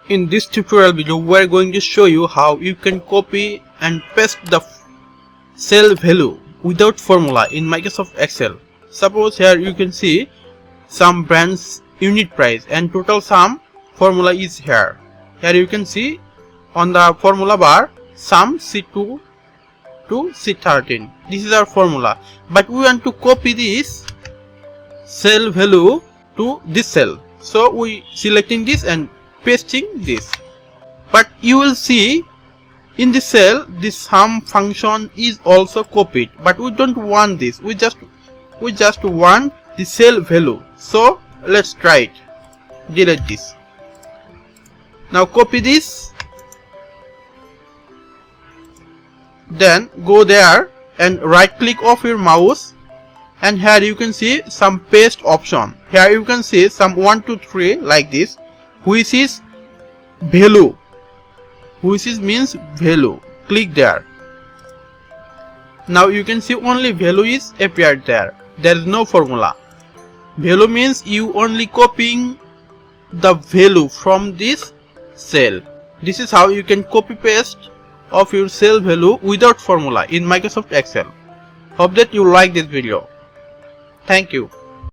In this tutorial video, we are going to show you how you can copy and paste the cell value without formula in Microsoft Excel. Suppose here you can see some brand's unit price and total sum formula is here. Here you can see on the formula bar sum C2 to C13. This is our formula, but we want to copy this cell value to this cell. So we selecting this and pasting this, but you will see in the cell this sum function is also copied, but we don't want this. We just want the cell value. So let's try it. Delete this. Now copy this, then go there and right click of your mouse, and here you can see some paste option. Here you can see some 1 2 3 like this, which is value, which is means value. Click there. Now you can see only value is appeared there. There is no formula. Value means you only copying the value from this cell. This is how you can copy paste of your cell value without formula in Microsoft Excel. Hope that you like this video. Thank you.